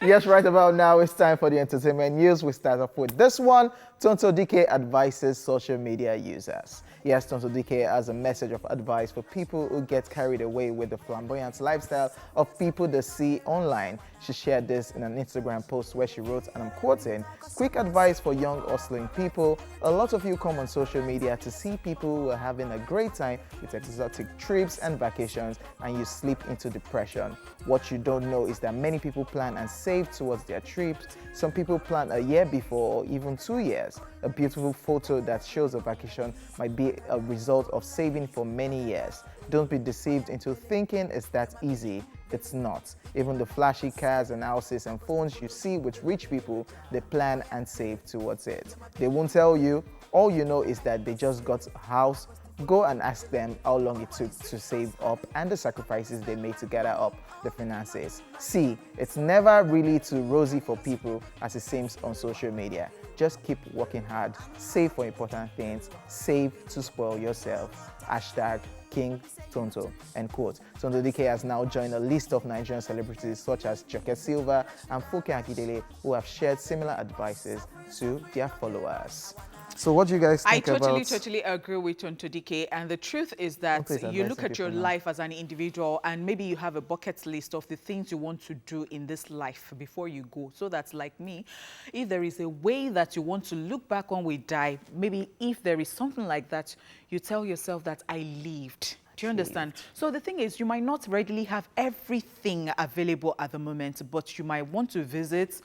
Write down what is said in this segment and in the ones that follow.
Yes, right about now, it's time for the entertainment news. We start off with this one. Tonto Dikeh advises social media users. Yes, Tonto Dikeh has a message of advice for people who get carried away with the flamboyant lifestyle of people they see online. She shared this in an Instagram post where she wrote, and I'm quoting, "Quick advice for young hustling people. A lot of you come on social media to see people who are having a great time with exotic trips and vacations, and you slip into depression. What you don't know is that many people plan and save towards their trips. Some people plan a year before or even 2 years. A beautiful photo that shows a vacation might be a result of saving for many years. Don't be deceived into thinking it's that easy. It's not. Even the flashy cars and houses and phones you see with rich people, they plan and save towards it. They won't tell you. All you know is that they just got a house. Go and ask them how long it took to save up and the sacrifices they made to gather up the finances. See, it's never really too rosy for people as it seems on social media. Just keep working hard, save for important things, save to spoil yourself. Hashtag King Tonto." End quote. Tonto Dikeh has now joined a list of Nigerian celebrities such as Joke Silva and Funke Akindele, who have shared similar advices to their followers. So what do you guys think about... I totally agree with Tonto Dikeh, and the truth is that you look at your life as an individual and maybe you have a bucket list of the things you want to do in this life before you go. So that's like me. If there is a way that you want to look back when we die, maybe if there is something like that, you tell yourself that I lived. Do you understand? So the thing is, you might not readily have everything available at the moment, but you might want to visit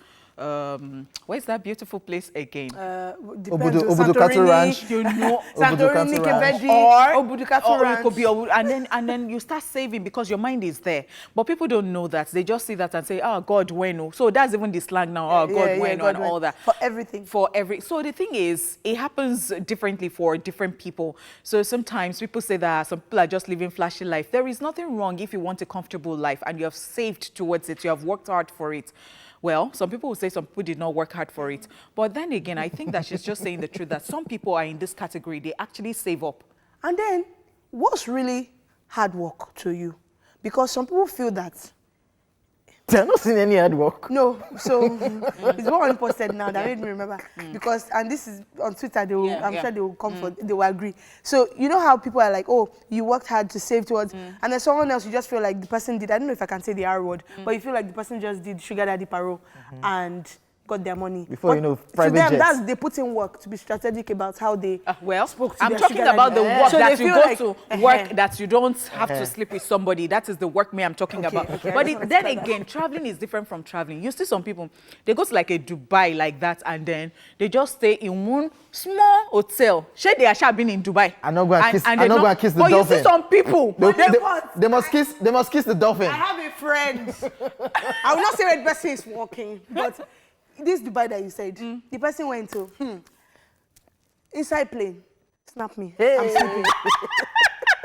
where's that beautiful place again? Obudukatu Ranch. You know, Santorini, or Obudukatu Ranch. It could be, and then you start saving because your mind is there. But people don't know that. They just see that and say, "Oh God, when?" So that's even the slang now. "Oh God, when?" and all that. For everything. So the thing is, it happens differently for different people. So sometimes people say that some people are just living flashy life. There is nothing wrong if you want a comfortable life and you have saved towards it. You have worked hard for it. Well, some people will say some people did not work hard for it. But then again, I think that she's just saying the truth, that some people are in this category. They actually save up. And then, what's really hard work to you? Because some people feel that... They're not seeing any hard work. No, so it's what one posted now that made me remember. Because, and this is on Twitter, they will, I'm sure they will come for, they will agree. So you know how people are like, oh, you worked hard to save towards, and then someone else, you just feel like the person did, I don't know if I can say the R word, but you feel like the person just did sugar daddy paro and got their money. Before you know, private to them, jets. they put in work to be strategic about how they spoke to I'm their talking sugar about the daddy. work So that they you feel go like, to work, that you don't have to sleep with somebody. That is the work me I'm talking about. Okay, But then again, traveling is different from traveling. You see some people, they go to like a Dubai like that, and then they just stay in one small hotel. Sure, they are been in Dubai. I'm not going to kiss, I'm not going to kiss the but dolphin. You see some people, they must kiss the dolphin. I have a friend. I will not say where the person is walking, but this Dubai that you said, the person went to inside plane, snap me. Hey. I'm sleeping.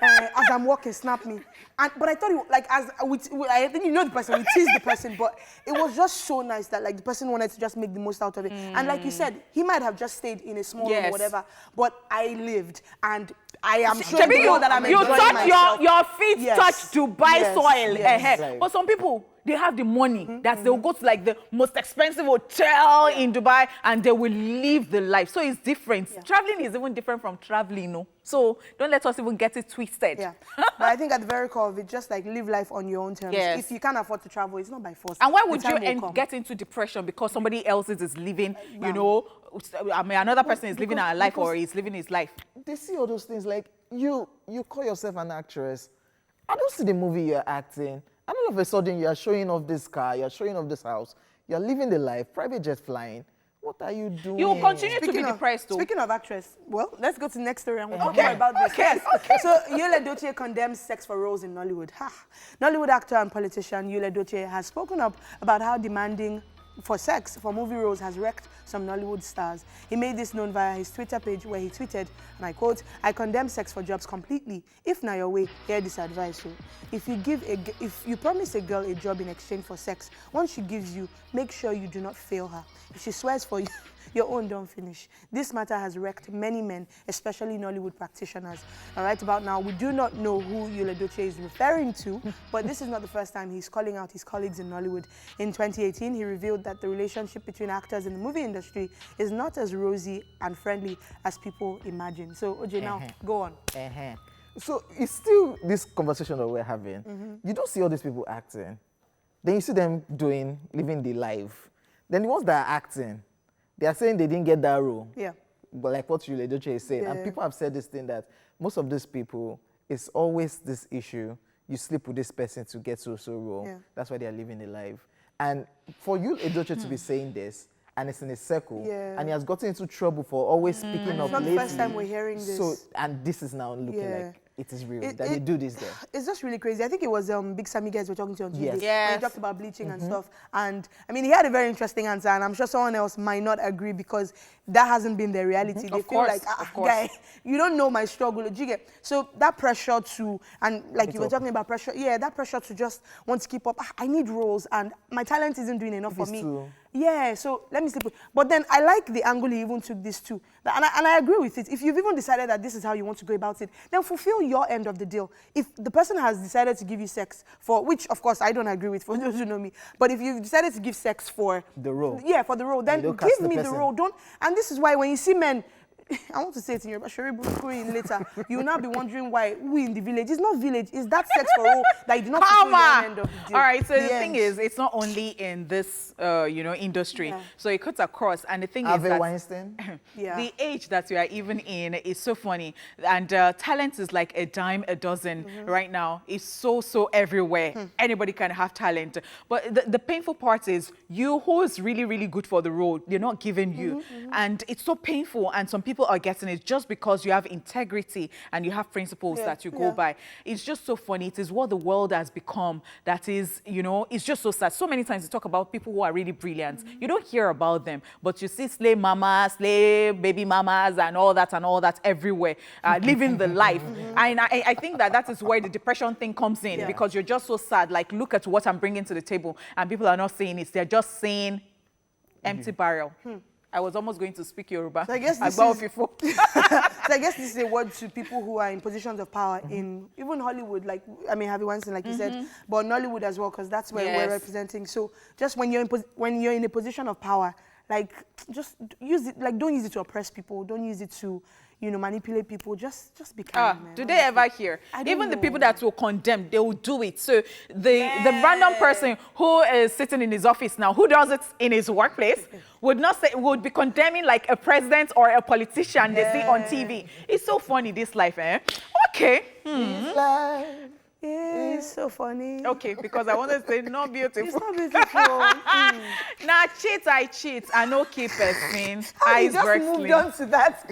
As I'm walking, snap me. But I thought it, like I think you know the person, we teased the person, but it was just so nice that like the person wanted to just make the most out of it. And like you said, he might have just stayed in a small room or whatever, but I lived, and I am sure that I'm enjoying myself. Your feet touch Dubai soil. Yes. But some people, they have the money that they'll go to like the most expensive hotel in Dubai and they will live the life. So it's different. Traveling is even different from traveling, no? So don't let us even get it twisted. Yeah. But I think at the very core of it, just like live life on your own terms. Yes. If you can't afford to travel, it's not by force. And why would you get into depression because somebody else is living, you know, I mean, another person is living her life or is living his life? They see all those things like, you call yourself an actress. I don't see the movie you're acting. And all of a sudden, you're showing off this car, you're showing off this house, you're living the life, private jet flying. What are you doing? You will continue to be depressed, though. Speaking of actress, well, let's go to the next story and we'll talk more about this. Yes. So, Yul Edochie condemns sex for roles in Nollywood. Nollywood actor and politician Yul Edochie has spoken up about how demanding for sex for movie roles has wrecked some Nollywood stars. He made this known via his Twitter page where he tweeted, and I quote, "I condemn sex for jobs completely. If not your way, hear this advice. So, if you promise a girl a job in exchange for sex, once she gives you, make sure you do not fail her. If she swears for you, your own don't finish. This matter has wrecked many men, especially Nollywood practitioners. And right about now, we do not know who Yul Edochie is referring to, but this is not the first time he's calling out his colleagues in Nollywood. In 2018, he revealed that the relationship between actors in the movie industry is not as rosy and friendly as people imagine. So, OJ, now, go on. So it's still this conversation that we're having. You don't see all these people acting. Then you see them living the life. Then the ones that are acting, they are saying they didn't get that role. Yeah. But like what Yul Edochie is saying, and people have said this thing that most of these people, it's always this issue. You sleep with this person to get to a role. Yeah. That's why they are living the life. And for Yul Edochie to be saying this, and it's in a circle, and he has gotten into trouble for always speaking up lately. It's not the first time we're hearing this. So, and this is now looking like it is real, that they do this there. It's just really crazy. I think it was Big Sammy guys were talking to on Tuesday. Yes. When he talked about bleaching and stuff. And, I mean, he had a very interesting answer, and I'm sure someone else might not agree because that hasn't been their reality. They feel like, guy, you don't know my struggle. Do you get? So that pressure to, and like you were talking about pressure, that pressure to just want to keep up. I need roles, and my talent isn't doing enough for me. Yeah, so let me sleep with. But then I like the angle he even took this to. And I agree with it. If you've even decided that this is how you want to go about it, then fulfill your end of the deal. If the person has decided to give you sex for, which of course I don't agree with for those who know me, but if you've decided to give sex for the role, for the role, then give me the role. Don't. And this is why when you see men, I want to say it in Yoruba, later, you will now be wondering why we in the village. It's not village, it's that sex for all that you do not fulfill your end of the deal. All right, so the thing is, it's not only in this, industry. So it cuts across, and the thing is that Weinstein? the age that we are even in is so funny, and talent is like a dime a dozen right now. It's so everywhere. Anybody can have talent, but the painful part is you who is really, really good for the role, they're not giving you, and it's so painful, and some people are getting it just because you have integrity and you have principles that you go by. It's just so funny. It is what the world has become that is, it's just so sad. So many times you talk about people who are really brilliant. You don't hear about them, but you see slave mamas, slave baby mamas and all that everywhere, living the life. And I think that is where the depression thing comes in because you're just so sad. Like, look at what I'm bringing to the table and people are not saying it. They're just saying empty barrel. I was almost going to speak Yoruba. So I guess this is a word to people who are in positions of power in even Hollywood, like, I mean, Harvey Weinstein, like you said, but Nollywood as well, because that's where we're representing. So just when you're in a position of power, like, just use it, like, don't use it to oppress people. Don't use it to, manipulate people. Just be kind, man. Do they ever hear? Even the people that will condemn, they will do it. So the random person who is sitting in his office now, who does it in his workplace, would be condemning like a president or a politician they see on TV. It's so funny, this life, eh? Okay. This life is so funny. Okay, because I wanted to say not beautiful. It's not beautiful. Now cheat, I cheat. I no keep person. I just moved on to that.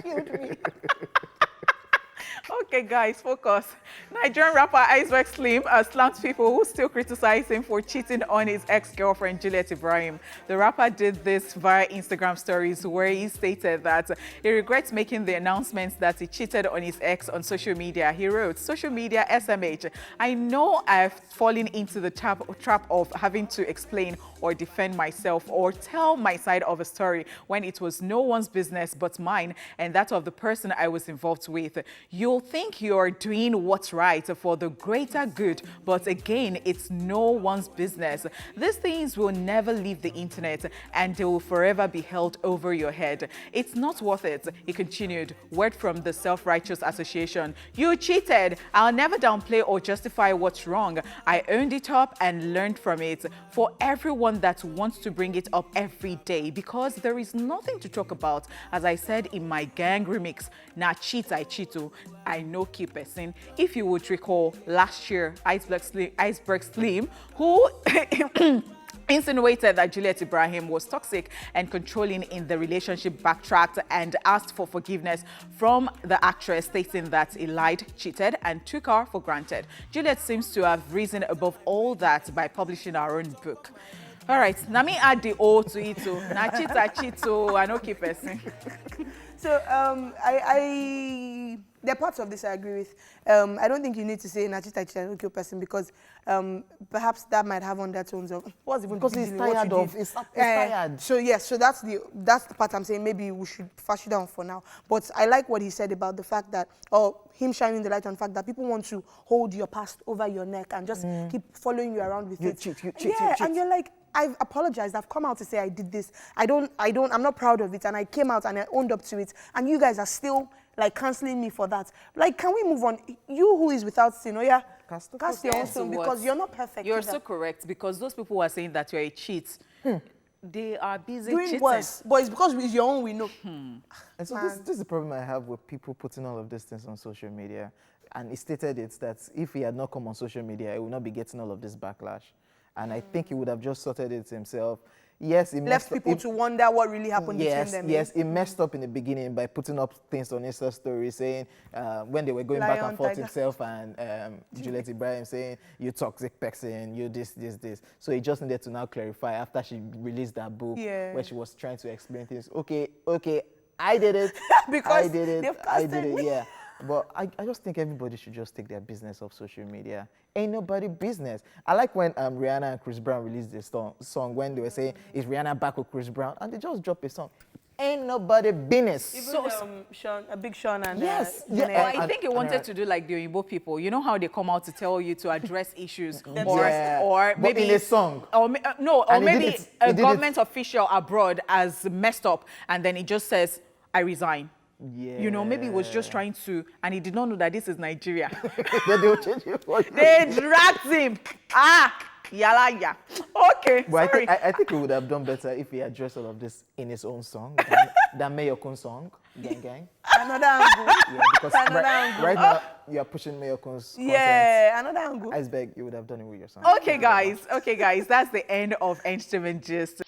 Okay, guys, focus. Nigerian rapper Iceberg Slim slams people who still criticize him for cheating on his ex-girlfriend, Juliet Ibrahim. The rapper did this via Instagram stories where he stated that he regrets making the announcements that he cheated on his ex on social media. He wrote, "Social media SMH, I know I've fallen into the trap of having to explain or defend myself or tell my side of a story when it was no one's business but mine and that of the person I was involved with. You'll think you're doing what's right for the greater good, but again, it's no one's business. These things will never leave the internet and they will forever be held over your head. It's not worth it," he continued. Word from the Self-Righteous Association. "You cheated. I'll never downplay or justify what's wrong. I owned it up and learned from it. For everyone that wants to bring it up every day, because there is nothing to talk about, as I said in my gang remix, na cheat I cheat o. I no keep person." If you would recall, last year, Iceberg Slim, who insinuated that Juliet Ibrahim was toxic and controlling in the relationship, backtracked and asked for forgiveness from the actress, stating that he lied, cheated, and took her for granted. Juliet seems to have risen above all that by publishing her own book. All right, now me add the O to it. Na cheat, I cheat, so I no keep person. So I there are parts of this I agree with. I don't think you need to say Nachita okay person because perhaps that might have undertones of what's even because he's tired of it's tired. So yes, so that's the part I'm saying maybe we should fash it down for now. But I like what he said about the fact that him shining the light on the fact that people want to hold your past over your neck and just keep following you around with it. You cheat, and you're like, I've apologized. I've come out to say I did this. I'm not proud of it. And I came out and I owned up to it. And you guys are still like canceling me for that. Like, can we move on? You who is without sin, cast your own stone because you're not perfect. You're so correct because those people who are saying that you're a cheat, they are busy doing cheating. worse. But it's because it's your own we know. And so this is the problem I have with people putting all of these things on social media. And he stated it that if he had not come on social media, he would not be getting all of this backlash. And I think he would have just sorted it himself. Yes, he left people to wonder what really happened between them. Yes, he messed up in the beginning by putting up things on Insta stories saying when they were going back and forth himself and Juliet Ibrahim saying you toxic person, you this. So he just needed to now clarify after she released that book where she was trying to explain things. Okay, I did it. Because I did it. Yeah. But I just think everybody should just take their business off social media. Ain't nobody business. I like when Rihanna and Chris Brown released this song when they were saying, is Rihanna back with Chris Brown? And they just dropped a song. Ain't nobody business. Even Sean, a big Sean and I think he wanted to do like the Oyinbo people. You know how they come out to tell you to address issues or maybe but in a song. Or maybe a government official abroad has messed up and then he just says, I resign. Yeah. You know, maybe he was just trying to, and he did not know that this is Nigeria. Then they will change it for you. They dragged him. Yala. Okay, but sorry. I think he would have done better if he addressed all of this in his own song than Mayokun song, gang. Another angle. Yeah, because right now you are pushing Mayokun's content. Yeah, another angle. Iceberg, you would have done it with your song. Okay, guys, that's the end of Entertainment Gist.